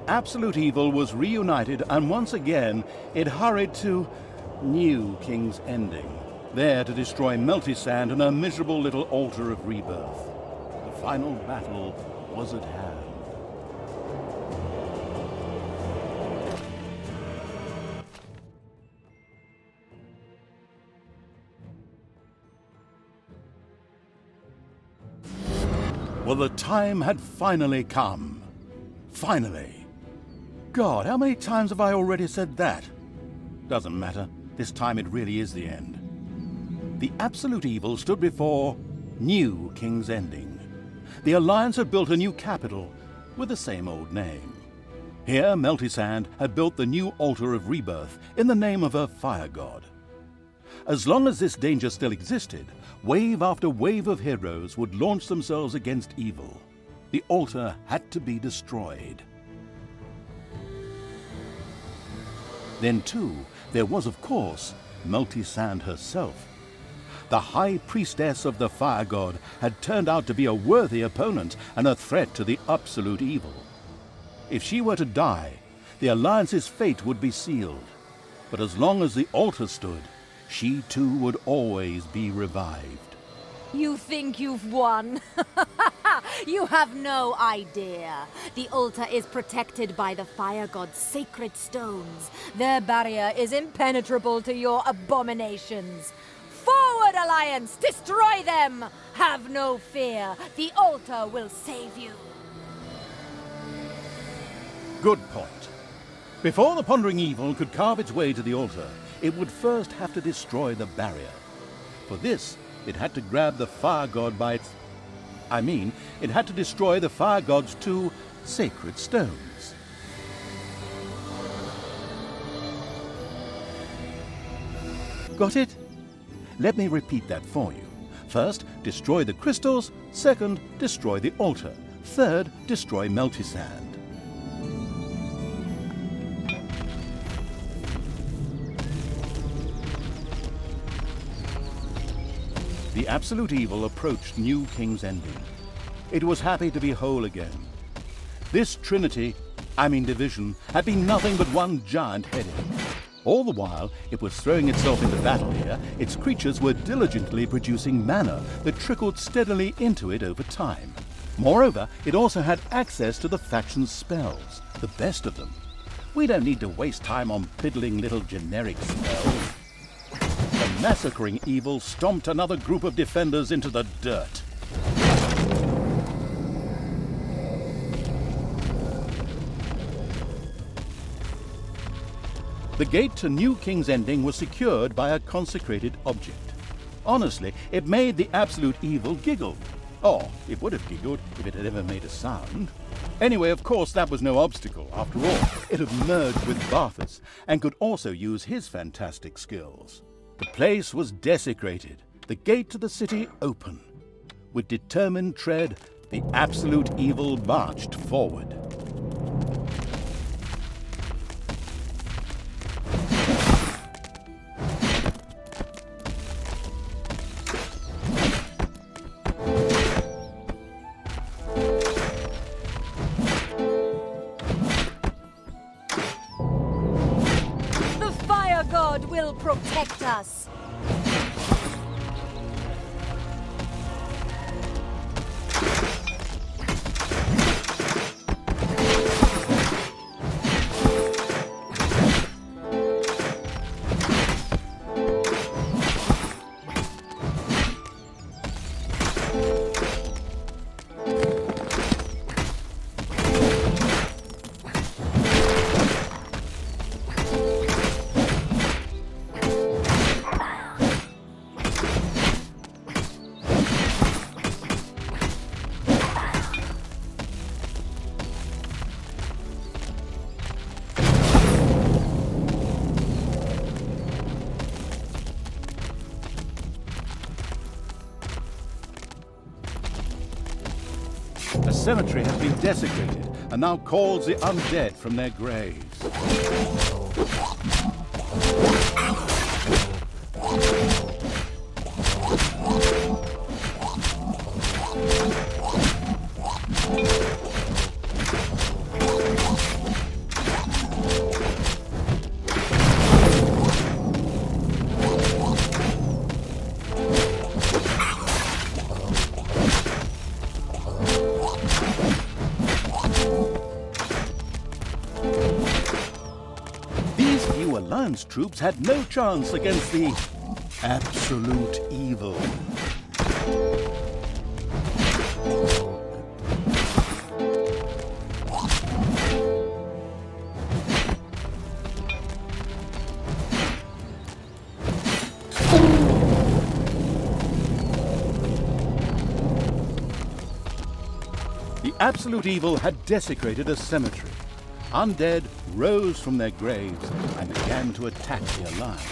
absolute evil was reunited, and once again it hurried to New King's Ending, there to destroy Meltisand and her miserable little altar of rebirth. The final battle was at hand. Well, the time had finally come. Finally. God, how many times have I already said that? Doesn't matter. This time it really is the end. The absolute evil stood before New King's Ending. The Alliance had built a new capital with the same old name. Here, Meltisand had built the new altar of rebirth in the name of her fire god. As long as this danger still existed, wave after wave of heroes would launch themselves against evil. The altar had to be destroyed. Then, too, there was, of course, Meltisand herself. The High Priestess of the Fire God had turned out to be a worthy opponent and a threat to the absolute evil. If she were to die, the Alliance's fate would be sealed. But as long as the altar stood, she too would always be revived. You think you've won? You have no idea. The altar is protected by the fire god's sacred stones. Their barrier is impenetrable to your abominations. Forward, Alliance! Destroy them! Have no fear. The altar will save you. Good point. Before the Pondering Evil could carve its way to the altar, it would first have to destroy the barrier. For this, it had to grab the fire god by its... it had to destroy the fire god's 2 sacred stones. Got it? Let me repeat that for you. First, destroy the crystals. Second, destroy the altar. Third, destroy Meltisand. The absolute evil approached New King's Ending. It was happy to be whole again. This division, had been nothing but one giant headache. All the while it was throwing itself into battle here, its creatures were diligently producing mana that trickled steadily into it over time. Moreover, it also had access to the faction's spells, the best of them. We don't need to waste time on piddling little generic spells. The massacring evil stomped another group of defenders into the dirt. The gate to New King's Ending was secured by a consecrated object. Honestly, it made the absolute evil giggle. Or, it would have giggled if it had ever made a sound. Anyway, of course, that was no obstacle. After all, it had merged with Barthas and could also use his fantastic skills. The place was desecrated, the gate to the city open. With determined tread, the absolute evil marched forward. The fire god will protect us. The cemetery has been desecrated and now calls the undead from their graves. You Alliance troops had no chance against the absolute evil. The absolute evil had desecrated a cemetery. Undead rose from their graves and began to attack the Alliance.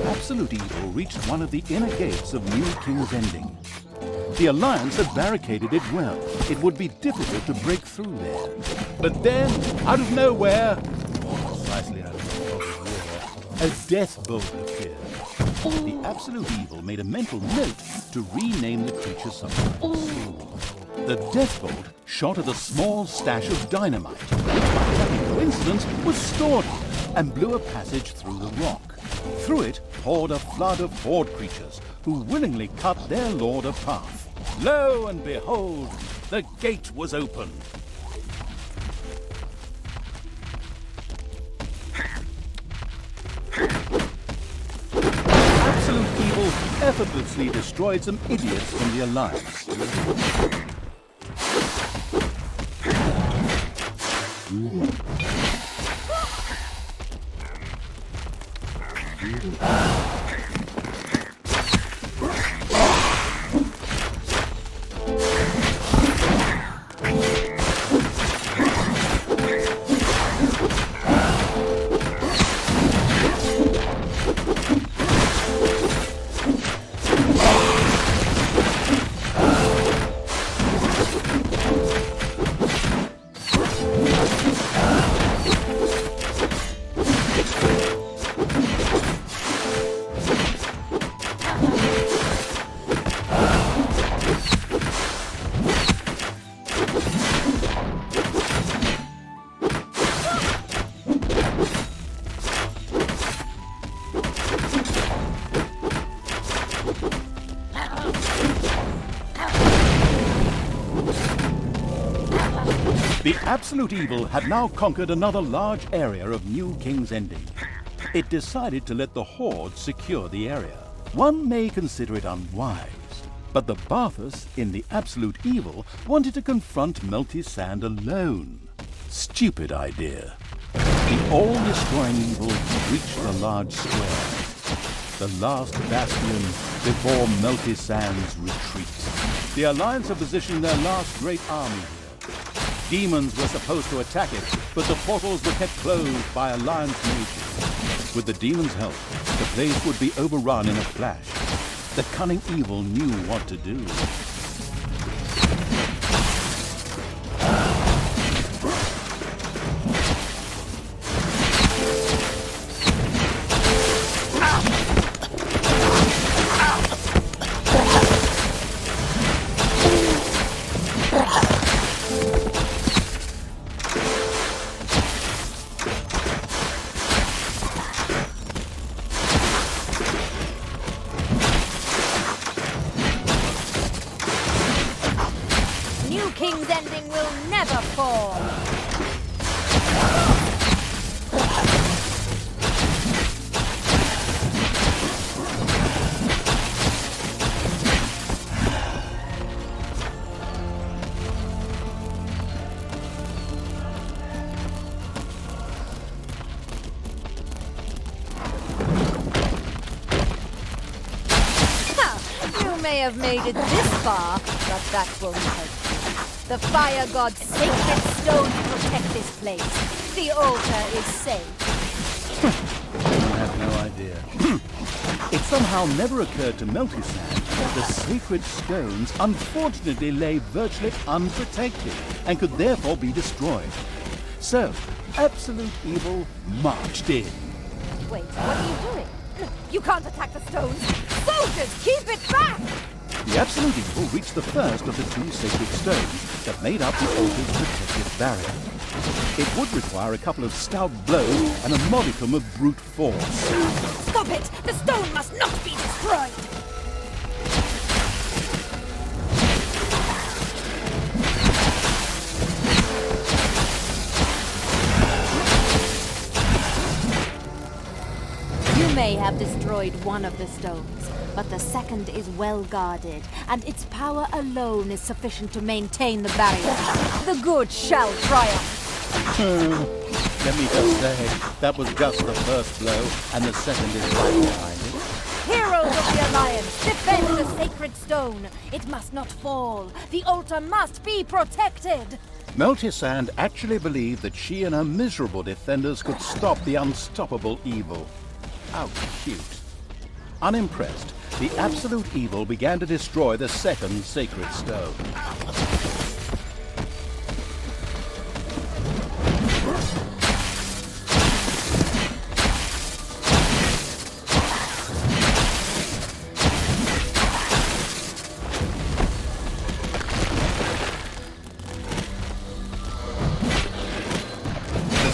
Absolute evil reached one of the inner gates of New King's Ending. The Alliance had barricaded it well. It would be difficult to break through there. But then, out of nowhere, or precisely out of the fog of war, a death bolt appeared. The absolute evil made a mental note to rename the creature something soon. The death bolt shot at a small stash of dynamite, which by happy coincidence was stored here, and blew a passage through the rock. Through it poured a flood of horde creatures who willingly cut their lord a path. Lo and behold, the gate was open. Absolute evil effortlessly destroyed some idiots from the Alliance. The absolute evil had now conquered another large area of New King's Ending. It decided to let the Horde secure the area. One may consider it unwise, but the Barthas in the absolute evil wanted to confront Melty-Sand alone. Stupid idea. The all-destroying evil reached the large square, the last bastion before Melty-Sand's retreat. The Alliance had positioned their last great army here. Demons were supposed to attack it, but the portals were kept closed by Alliance mages. With the demons' help, the place would be overrun in a flash. The cunning evil knew what to do. King's Ending will never fall. may have made it this far, but that won't help you. The fire god's sacred stones protect this place. The altar is safe. I have no idea. It somehow never occurred to Meltisand that the sacred stones unfortunately lay virtually unprotected and could therefore be destroyed. So, absolute evil marched in. Wait, what are you doing? You can't attack the stones! Soldiers, keep it back! The absolute evil reached the first of the two sacred stones that made up the altar's protective barrier. It would require a couple of stout blows and a modicum of brute force. Stop it! The stone must not be destroyed! You may have destroyed one of the stones, but the second is well guarded, and its power alone is sufficient to maintain the barrier. The good shall triumph! Let me just say, that was just the first blow, and the second is right behind it. Heroes of the Alliance, defend the sacred stone! It must not fall! The altar must be protected! Meltisand actually believed that she and her miserable defenders could stop the unstoppable evil. How cute. Unimpressed, the absolute evil began to destroy the second sacred stone.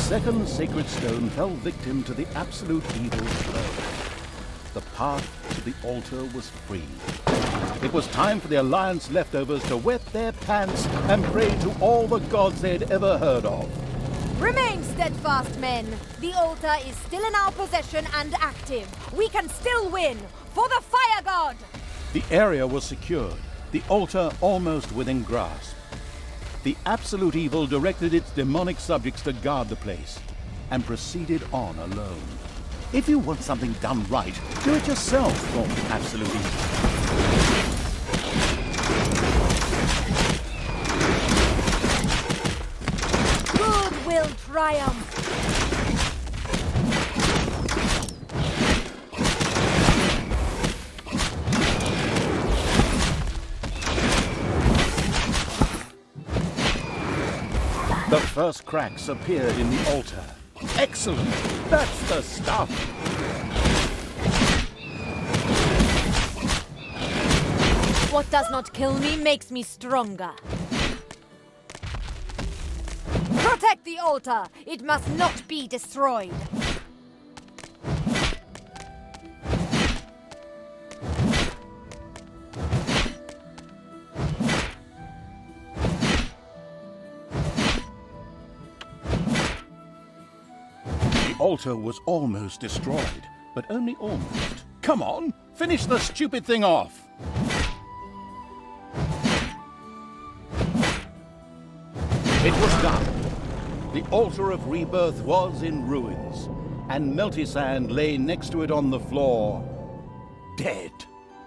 The second sacred stone fell victim to the absolute evil's blow. The path to the altar was free. It was time for the Alliance leftovers to wet their pants and pray to all the gods they had ever heard of. Remain steadfast, men! The altar is still in our possession and active. We can still win! For the fire god! The area was secured, the altar almost within grasp. The absolute evil directed its demonic subjects to guard the place, and proceeded on alone. If you want something done right, do it yourself, thought the absolute evil. Good will triumph! The first cracks appeared in the altar. Excellent! That's the stuff! What does not kill me makes me stronger. Protect the altar! It must not be destroyed! The altar was almost destroyed, but only almost. Come on, finish the stupid thing off! It was done. The altar of rebirth was in ruins, and Meltisand lay next to it on the floor, dead.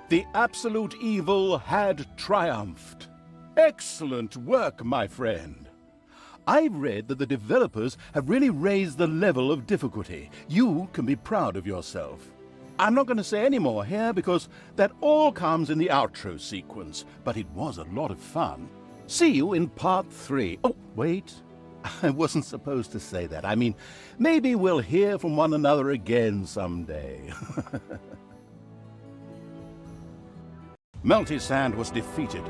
The absolute evil had triumphed. Excellent work, my friend. I've read that the developers have really raised the level of difficulty. You can be proud of yourself. I'm not going to say any more here because that all comes in the outro sequence, but it was a lot of fun. See you in part 3. Oh, wait. I wasn't supposed to say that. I mean, maybe we'll hear from one another again someday. Meltisand was defeated.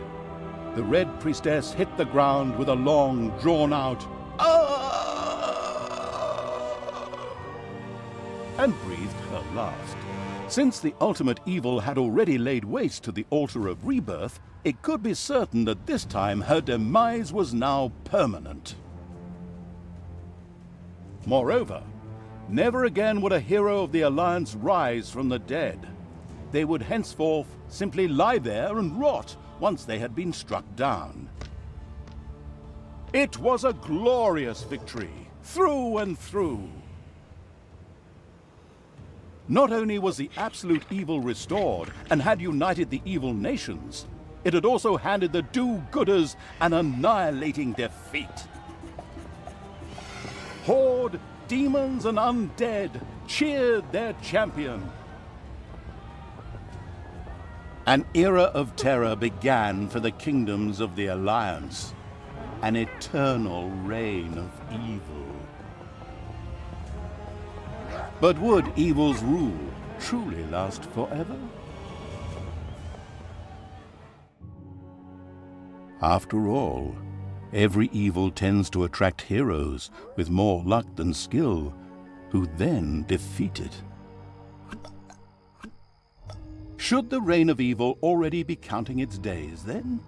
The Red Priestess hit the ground with a long, drawn-out and breathed her last. Since the ultimate evil had already laid waste to the altar of rebirth, it could be certain that this time her demise was now permanent. Moreover, never again would a hero of the Alliance rise from the dead. They would henceforth simply lie there and rot once they had been struck down. It was a glorious victory, through and through. Not only was the absolute evil restored and had united the evil nations, it had also handed the do-gooders an annihilating defeat. Horde, demons, and undead cheered their champion. An era of terror began for the kingdoms of the Alliance, an eternal reign of evil. But would evil's rule truly last forever? After all, every evil tends to attract heroes with more luck than skill, who then defeat it. Should the reign of evil already be counting its days, then?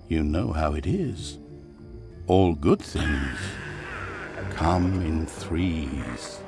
You know how it is. All good things come in threes.